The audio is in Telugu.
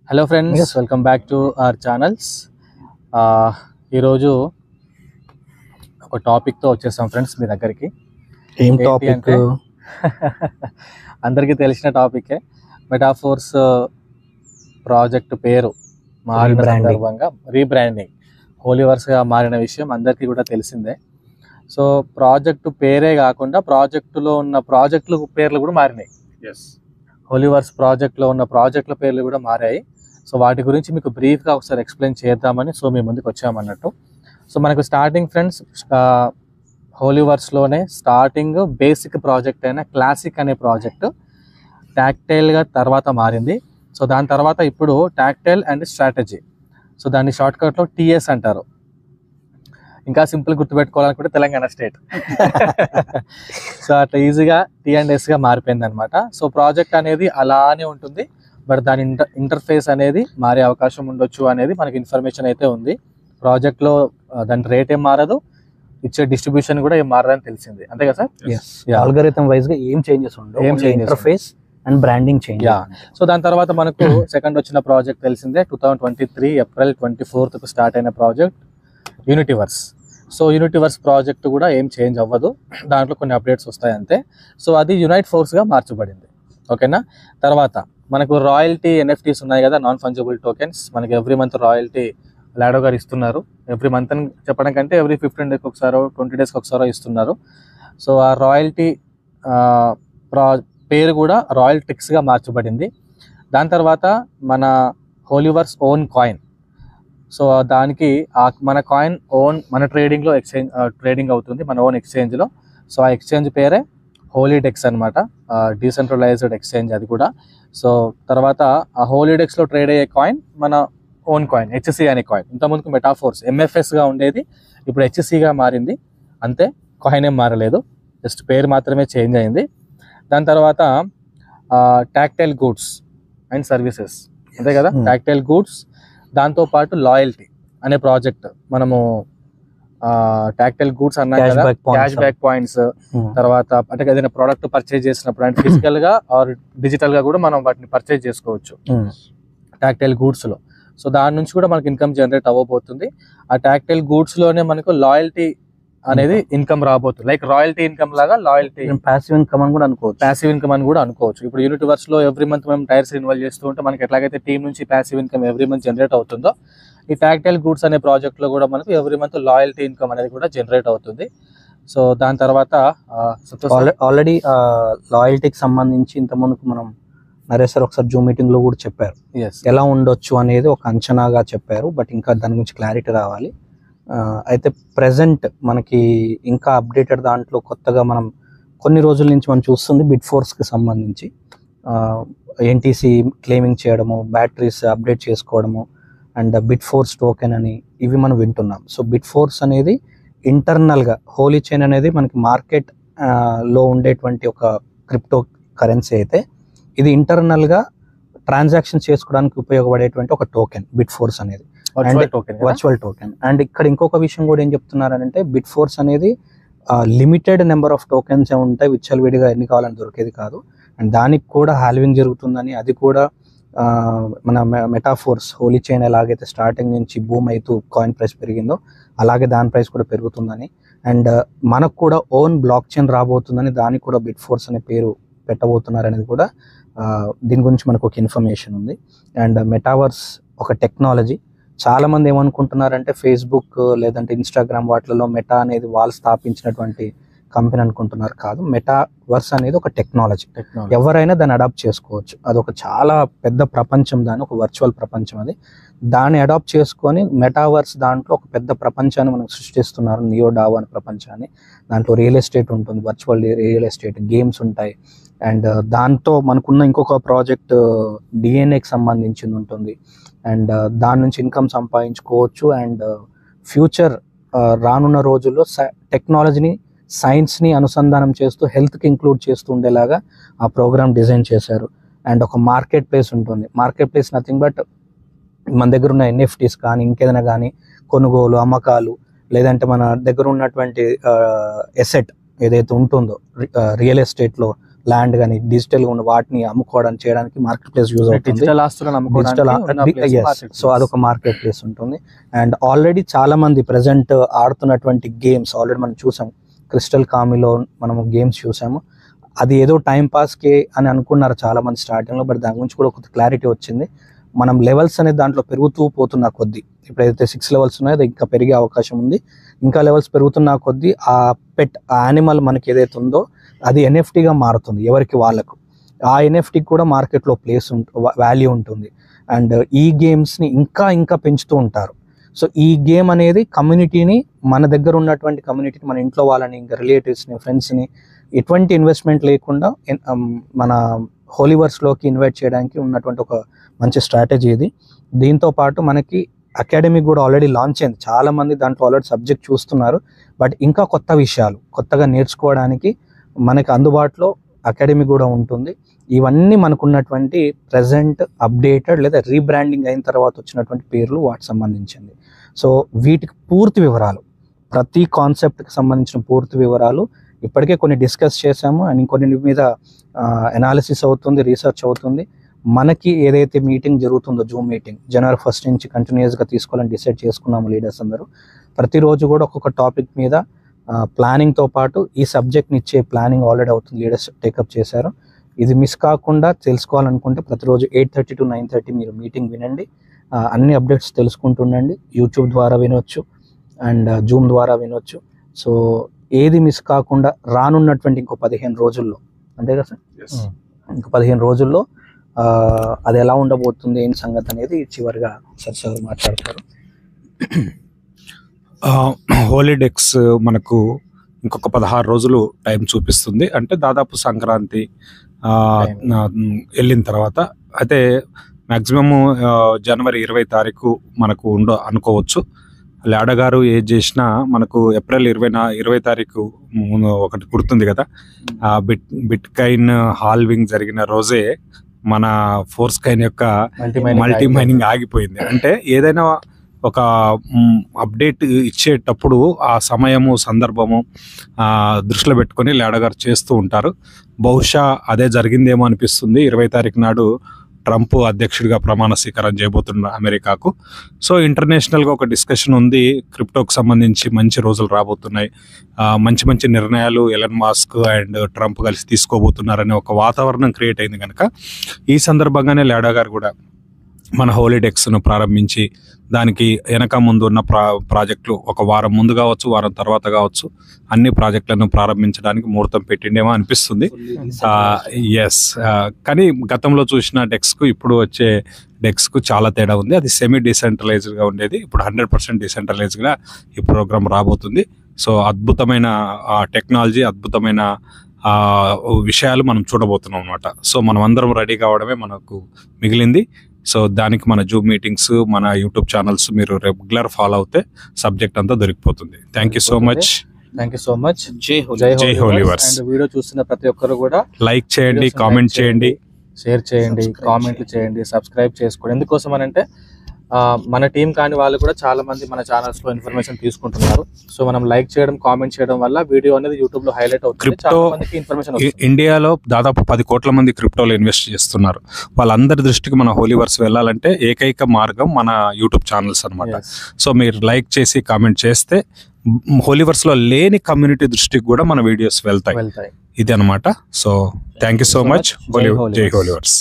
Hello friends, welcome back to our channels. ఈరోజు ఒక టాపిక్తో వచ్చేసాం ఫ్రెండ్స్ మీ దగ్గరికి. ఏం టాపిక్ అంటే అందరికీ తెలిసిన టాపికే. మెటాఫోర్స్ ప్రాజెక్ట్ పేరు మారిన సందర్భంగా రీబ్రాండింగ్, హోలీవర్స్గా మారిన విషయం అందరికీ కూడా తెలిసిందే. సో ప్రాజెక్టు పేరే కాకుండా ప్రాజెక్టులో ఉన్న ప్రాజెక్టుల పేర్లు కూడా మారినాయి. హోలీవర్స్ ప్రాజెక్ట్లో ఉన్న ప్రాజెక్టుల పేర్లు కూడా మారాయి. సో వాటి గురించి మీకు బ్రీఫ్గా ఒకసారి ఎక్స్ప్లెయిన్ చేద్దామని మీ ముందుకు వచ్చామన్నట్టు. సో మనకు స్టార్టింగ్ ఫ్రెండ్స్, హోలీవర్స్లోనే స్టార్టింగ్ బేసిక్ ప్రాజెక్ట్ అయిన క్లాసిక్ అనే ప్రాజెక్టు టాక్టైల్గా తర్వాత మారింది. సో దాని తర్వాత ఇప్పుడు టాక్టైల్ అండ్ స్ట్రాటజీ, సో దాన్ని షార్ట్కట్లో టీఎస్ అంటారు. ఇంకా సింపుల్ గుర్తుపెట్టుకోవాలనుకుంటే తెలంగాణ స్టేట్. సో అట్లా ఈజీగా T&Sగా మారిపోయింది అనమాట. సో ప్రాజెక్ట్ అనేది అలానే ఉంటుంది, బట్ దాని ఇంటర్ఫేస్ అనేది మారే అవకాశం ఉండొచ్చు అనేది మనకి ఇన్ఫర్మేషన్ అయితే ఉంది. ప్రాజెక్ట్లో దాని రేట్ ఏం మారదు, ఇచ్చే డిస్ట్రిబ్యూషన్ కూడా ఏం మారదని తెలిసింది, అంతే కదా సార్? ఆల్గరిథం వైజ్ గా ఏం చేంజెస్ ఉండవు, interface and branding change. So దాని తర్వాత మనకు సెకండ్ వచ్చిన ప్రాజెక్ట్ తెలిసిందే, 2023 ఏప్రిల్ 24th స్టార్ట్ అయిన ప్రాజెక్ట్ యూనిటీవర్స్. సో యూనిటీవర్స్ ప్రాజెక్ట్ కూడా ఏం చేంజ్ అవ్వదు, దాంట్లో కొన్ని అప్డేట్స్ వస్తాయి అంతే. సో అది యునైట్ ఫోర్స్గా మార్చబడింది, ఓకేనా. తర్వాత మనకు రాయల్టీ NFTs ఉన్నాయి కదా, నాన్ ఫంజిబుల్ టోకెన్స్. మనకి ఎవ్రీ మంత్ రాయల్టీ లాడో గారు ఇస్తున్నారు. ఎవ్రీ మంత్ అని చెప్పడం కంటే ఎవ్రీ 15 days ఒకసారో 20 days ఒకసారో ఇస్తున్నారు. సో ఆ రాయల్టీ పేరు కూడా రాయల్ టిక్స్గా మార్చబడింది. దాని తర్వాత మన హోలీవర్స్ ఓన్ కాయిన్, సో దానికి మన కాయిన్ మన ట్రేడింగ్లో ట్రేడింగ్ అవుతుంది, మన ఓన్ ఎక్స్చేంజ్లో. సో ఆ ఎక్స్చేంజ్ పేరే హోలీడెక్స్ అనమాట, డీసెంట్రలైజ్డ్ ఎక్స్చేంజ్ అది కూడా. సో తర్వాత ఆ హోలీడెక్స్లో ట్రేడ్ అయ్యే కాయిన్ మన ఓన్ కాయిన్, HC అనే కాయిన్. ఇంతకుముందుకు మెటాఫోర్స్ MFSగా ఉండేది, ఇప్పుడు HCగా మారింది, అంతే. కాయిన్ ఏం మారలేదు, జస్ట్ పేరు మాత్రమే చేంజ్ అయింది. దాని తర్వాత టాక్టైల్ గూడ్స్ అండ్ సర్వీసెస్, అంతే కదా. టాక్టైల్ గూడ్స్, దాంతోపాటు లాయల్టీ అనే ప్రాజెక్ట్. మనము టాక్టైల్ గూడ్స్ అన్నా కదా, క్యాష్ బ్యాక్ పాయింట్స్. తర్వాత అంటే ఏదైనా ప్రోడక్ట్ పర్చేజ్ చేసినప్పుడు, అంటే ఫిజికల్ గా ఆర్ డిజిటల్ గా కూడా మనం వాటిని పర్చేజ్ చేసుకోవచ్చు టాక్టైల్ గూడ్స్ లో. సో దాని నుంచి కూడా మనకి ఇన్కమ్ జనరేట్ అవ్వబోతుంది. ఆ టాక్టైల్ గూడ్స్ లోనే మనకు లాయల్టీ అనేది ఇన్కమ్ రాబోతుంది, లైక్ రాయల్టీ ఇన్కమ్ లాగా లాయల్టీ ప్యాసివ్ ఇన్కమ్ అని కూడా అనుకోవచ్చు. ప్యాసివ్ ఇన్కమ్ అని కూడా అనుకోవచ్చు. ఇప్పుడు యూనిటీవర్స్ లో ఎవ్రీ మంత్ మనం టైర్స్ ఇన్వాల్వ్ చేస్తూ ఉంటే మనకి ఎట్లాగైతే టీం నుంచి passive income every month generate అవుతుందో, ఈ టాక్టైల్ గూడ్స్ అనే ప్రాజెక్ట్ లో కూడా మనకు ఎవ్రీ మంత్ లాయల్టీ ఇన్కమ్ అనేది కూడా జనరేట్ అవుతుంది. సో దాని తర్వాత ఆల్రెడీ లాయల్టీకి సంబంధించి ఇంత ముందుకు మనం నరేష్ సార్ ఒకసారి జూమ్ మీటింగ్ లో కూడా చెప్పారు, ఎలా ఉండొచ్చు అనేది ఒక అంచనాగా చెప్పారు. బట్ ఇంకా దాని గురించి క్లారిటీ రావాలి. అయితే ప్రెజెంట్ మనకి ఇంకా అప్డేటెడ్ దాంట్లో కొత్తగా మనం కొన్ని రోజుల నుంచి మనం చూస్తుంది బిట్ఫోర్స్కి సంబంధించి NTC క్లెయిమింగ్ చేయడము, బ్యాటరీస్ అప్డేట్ చేసుకోవడము, అండ్ బిట్ఫోర్స్ టోకెన్ అని ఇవి మనం వింటున్నాం. సో బిట్ఫోర్స్ అనేది ఇంటర్నల్గా, హోలీ చైన్ అనేది మనకి మార్కెట్ లో ఉండేటువంటి ఒక క్రిప్టో కరెన్సీ అయితే, ఇది ఇంటర్నల్గా ట్రాన్సాక్షన్ చేసుకోవడానికి ఉపయోగపడేటువంటి ఒక టోకెన్ బిట్ఫోర్స్ అనేది, వర్చువల్ టోకెన్. అండ్ ఇక్కడ ఇంకొక విషయం కూడా ఏం చెప్తున్నారంటే, బిట్ఫోర్స్ అనేది లిమిటెడ్ నెంబర్ ఆఫ్ టోకెన్స్ ఉంటాయి, విచ్చలవిడిగా ఎన్ని కావాలని దొరికేది కాదు. అండ్ దానికి కూడా హాల్వింగ్ జరుగుతుందని, అది కూడా మన మెటాఫోర్స్ హోలీ చైన్ ఎలాగైతే స్టార్టింగ్ నుంచి బూమ్ అవుతూ కాయిన్ ప్రైస్ పెరిగిందో, అలాగే దాని ప్రైస్ కూడా పెరుగుతుందని, అండ్ మనకు కూడా ఓన్ బ్లాక్ చైన్ రాబోతుందని, దానికి కూడా బిట్ఫోర్స్ అనే పేరు పెట్టబోతున్నారు అనేది కూడా దీని గురించి మనకు ఒక ఇన్ఫర్మేషన్ ఉంది. అండ్ మెటావర్స్ ఒక టెక్నాలజీ. చాలా మంది ఏమనుకుంటున్నారంటే ఫేస్బుక్ లేదంటే ఇన్స్టాగ్రామ్ వాటిలలో మెటా అనేది వాళ్ళు స్థాపించినటువంటి కంపెనీ అనుకుంటున్నారు. కాదు, మెటావర్స్ అనేది ఒక టెక్నాలజీ, ఎవరైనా దాన్ని అడాప్ట్ చేసుకోవచ్చు. అదొక చాలా పెద్ద ప్రపంచం, దాని ఒక వర్చువల్ ప్రపంచం. అది దాన్ని అడాప్ట్ చేసుకొని మెటావర్స్ దాంట్లో ఒక పెద్ద ప్రపంచాన్ని మనకు సృష్టిస్తున్నారు, నియోడావో అనే ప్రపంచాన్ని. దాంట్లో రియల్ ఎస్టేట్ ఉంటుంది, వర్చువల్ రియల్ ఎస్టేట్, గేమ్స్ ఉంటాయి. అండ్ దాంతో మనకున్న ఇంకొక ప్రాజెక్ట్ DNAకి సంబంధించింది ఉంటుంది. అండ్ దాని నుంచి ఇన్కమ్ సంపాదించుకోవచ్చు. అండ్ ఫ్యూచర్ రానున్న రోజుల్లో టెక్నాలజీని, సైన్స్ని అనుసంధానం చేస్తూ హెల్త్కి ఇంక్లూడ్ చేస్తూ ఉండేలాగా ఆ ప్రోగ్రామ్ డిజైన్ చేశారు. అండ్ ఒక మార్కెట్ ప్లేస్ ఉంటుంది. మార్కెట్ ప్లేస్ నథింగ్ బట్ మన దగ్గర ఉన్న NFTs కానీ ఇంకేదైనా కానీ కొనుగోలు, అమ్మకాలు, లేదంటే మన దగ్గర ఉన్నటువంటి ఎసెట్ ఏదైతే ఉంటుందో రియల్ ఎస్టేట్లో ల్యాండ్ కానీ డిజిటల్ గా ఉన్న వాటిని అమ్ముకోవడానికి చేయడానికి మార్కెట్ ప్లేస్ యూజ్ అవుతుంది. సో అదొక మార్కెట్ ప్లేస్ ఉంటుంది. అండ్ ఆల్రెడీ చాలా మంది ప్రెసెంట్ ఆడుతున్నటువంటి గేమ్స్ ఆల్రెడీ మనం చూసాం. క్రిస్టల్ కామిలో మనము గేమ్స్ చూసాము. అది ఏదో టైం పాస్కి అని అనుకున్నారు చాలా మంది స్టార్టింగ్లో, బట్ దాని గురించి కూడా ఒక క్లారిటీ వచ్చింది. మనం లెవెల్స్ అనేది దాంట్లో పెరుగుతూ పోతున్న కొద్దీ, ఇప్పుడైతే 6 లెవెల్స్ ఉన్నాయో అది ఇంకా పెరిగే అవకాశం ఉంది. ఇంకా లెవెల్స్ పెరుగుతున్న కొద్దీ ఆ పెట్, ఆ యానిమల్ మనకి ఏదైతే ఉందో అది ఎన్ఎఫ్టీగా మారుతుంది ఎవరికి వాళ్ళకు. ఆ ఎన్ఎఫ్టీకి కూడా మార్కెట్లో ప్లేస్ వాల్యూ ఉంటుంది. అండ్ ఈ గేమ్స్ని ఇంకా ఇంకా పెంచుతూ ఉంటారు. సో ఈ గేమ్ అనేది కమ్యూనిటీని, మన దగ్గర ఉన్నటువంటి కమ్యూనిటీని, మన ఇంట్లో వాళ్ళని, ఇంకా రిలేటివ్స్ని, ఫ్రెండ్స్ని ఎటువంటి ఇన్వెస్ట్మెంట్ లేకుండా మన హోలీవర్స్లోకి ఇన్వైట్ చేయడానికి ఉన్నటువంటి ఒక మంచి స్ట్రాటజీ ఇది. దీంతో పాటు మనకి అకాడమీ కూడా ఆల్రెడీ లాంచ్ అయింది. చాలామంది దాంట్లో ఆల్రెడీ సబ్జెక్ట్ చూస్తున్నారు. బట్ ఇంకా కొత్త విషయాలు కొత్తగా నేర్చుకోవడానికి మనకి అందుబాటులో అకాడమీ కూడా ఉంటుంది. ఇవన్నీ మనకున్నటువంటి ప్రజెంట్ అప్డేటెడ్ లేదా రీబ్రాండింగ్ అయిన తర్వాత వచ్చినటువంటి పేర్లు వాటికి సంబంధించింది. సో వీటికి పూర్తి వివరాలు, ప్రతి కాన్సెప్ట్కి సంబంధించిన పూర్తి వివరాలు ఇప్పటికే కొన్ని డిస్కస్ చేసాము. అండ్ ఇంకొన్ని మీద అనాలిసిస్ అవుతుంది, రీసెర్చ్ అవుతుంది. మనకి ఏదైతే మీటింగ్ జరుగుతుందో జూమ్ మీటింగ్ జనవరి 1 నుంచి కంటిన్యూస్గా తీసుకోవాలని డిసైడ్ చేసుకున్నాము లీడర్స్ అందరూ. ప్రతిరోజు కూడా ఒక్కొక్క టాపిక్ మీద ప్లానింగ్తో పాటు ఈ సబ్జెక్ట్ని ఇచ్చే ప్లానింగ్ ఆల్రెడీ అవుతుంది, లీడర్స్ టేకప్ చేశారు. ఇది మిస్ కాకుండా తెలుసుకోవాలనుకుంటే ప్రతిరోజు 8:30 to 9:30 మీరు మీటింగ్ వినండి. అన్ని అప్డేట్స్ తెలుసుకుంటుండండి. యూట్యూబ్ ద్వారా వినొచ్చు అండ్ జూమ్ ద్వారా వినొచ్చు. సో ఏది మిస్ కాకుండా రానున్నటువంటి ఇంకో 15 రోజుల్లో, అంతే కదా సార్, ఇంకో 15 రోజుల్లో అది ఎలా ఉండబోతుంది ఏంటి సంగతి అనేది చివరిగా సార్ మాట్లాడతారు. హోలీడెక్స్ మనకు ఇంకొక 16 రోజులు టైం చూపిస్తుంది. అంటే దాదాపు సంక్రాంతి వెళ్ళిన తర్వాత అయితే మ్యాక్సిమము జనవరి 20 తారీఖు మనకు అనుకోవచ్చు. లాడ గారు ఏది చేసినా మనకు ఏప్రిల్ 20 తారీఖు ఒకటి గుర్తుంది కదా, బిట్ కాయిన్ హాల్వింగ్ జరిగిన రోజే మన ఫోర్స్ కాయిన్ యొక్క మల్టీ మైనింగ్ ఆగిపోయింది. అంటే ఏదైనా ఒక అప్డేట్ ఇచ్చేటప్పుడు ఆ సమయము సందర్భము దృష్టిలో పెట్టుకొని లాడగారు చేస్తూ ఉంటారు. బహుశా అదే జరిగిందేమో అనిపిస్తుంది. 20 తారీఖు నాడు ట్రంప్ అధ్యక్షుడిగా ప్రమాణ స్వీకారం చేయబోతున్నారు అమెరికాకు. సో ఇంటర్నేషనల్గా ఒక డిస్కషన్ ఉంది, క్రిప్టోకి సంబంధించి మంచి రోజులు రాబోతున్నాయి, మంచి మంచి నిర్ణయాలు ఎలన్ మాస్క్ అండ్ ట్రంప్ కలిసి తీసుకోబోతున్నారనే ఒక వాతావరణం క్రియేట్ అయింది కనుక ఈ సందర్భంగానే లాడా గారు కూడా మన హోలీడెక్స్ను ప్రారంభించి దానికి వెనక ముందు ఉన్న ప్రాజెక్టులు ఒక వారం ముందు కావచ్చు, వారం తర్వాత కావచ్చు, అన్ని ప్రాజెక్టులను ప్రారంభించడానికి ముహూర్తం పెట్టిండేమో అనిపిస్తుంది. ఎస్, కానీ గతంలో చూసిన డెక్స్కు ఇప్పుడు వచ్చే డెక్స్కు చాలా తేడా ఉంది. అది సెమీ డిసెంట్రలైజ్డ్గా ఉండేది, ఇప్పుడు 100% డిసెంట్రలైజ్డ్గా ఈ ప్రోగ్రామ్ రాబోతుంది. సో అద్భుతమైన టెక్నాలజీ, అద్భుతమైన విషయాలు మనం చూడబోతున్నాం అన్నమాట. సో మనం అందరం రెడీ కావడమే మనకు మిగిలింది. సో దానికి మన జూమ్ మీటింగ్స్, మన యూట్యూబ్ ఛానల్స్ మీరు రెగ్యులర్ ఫాలో అవుతే సబ్జెక్ట్ అంతా దొరికిపోతుంది. Thank you so much. జై హోలీవర్స్. వీడియో చూస్తున్న ప్రతి ఒక్కరు కూడా లైక్ చేయండి, కామెంట్ చేయండి, షేర్ చేయండి, కామెంట్లు చేయండి, సబ్స్క్రైబ్ చేసుకోండి. ఎందుకోసం అని అంటే మన టీం కాని వాళ్ళు కూడా చాలా మంది మన ఛానల్స్ లో ఇన్ఫర్మేషన్ తీసుకుంటున్నారు. సో మనం లైక్ చేయడం, కామెంట్ చేయడం వల్ల వీడియో అనేది యూట్యూబ్ లో హైలైట్ అవుతుంది. క్రిప్టో ఇండియాలో దాదాపు 10 కోట్ల మంది క్రిప్టోలో ఇన్వెస్ట్ చేస్తున్నారు. వాళ్ళందరి దృష్టికి మన హోలీవర్స్ వెళ్ళాలంటే ఏకైక మార్గం మన యూట్యూబ్ ఛానల్స్ అన్నమాట. సో మీరు లైక్ చేసి కామెంట్ చేస్తే హోలీవర్స్ లో లేని కమ్యూనిటీ దృష్టికి కూడా మన వీడియోస్ వెళ్తాయి. ఇది అనమాట. So thank you so much. జై హోలీవర్స్.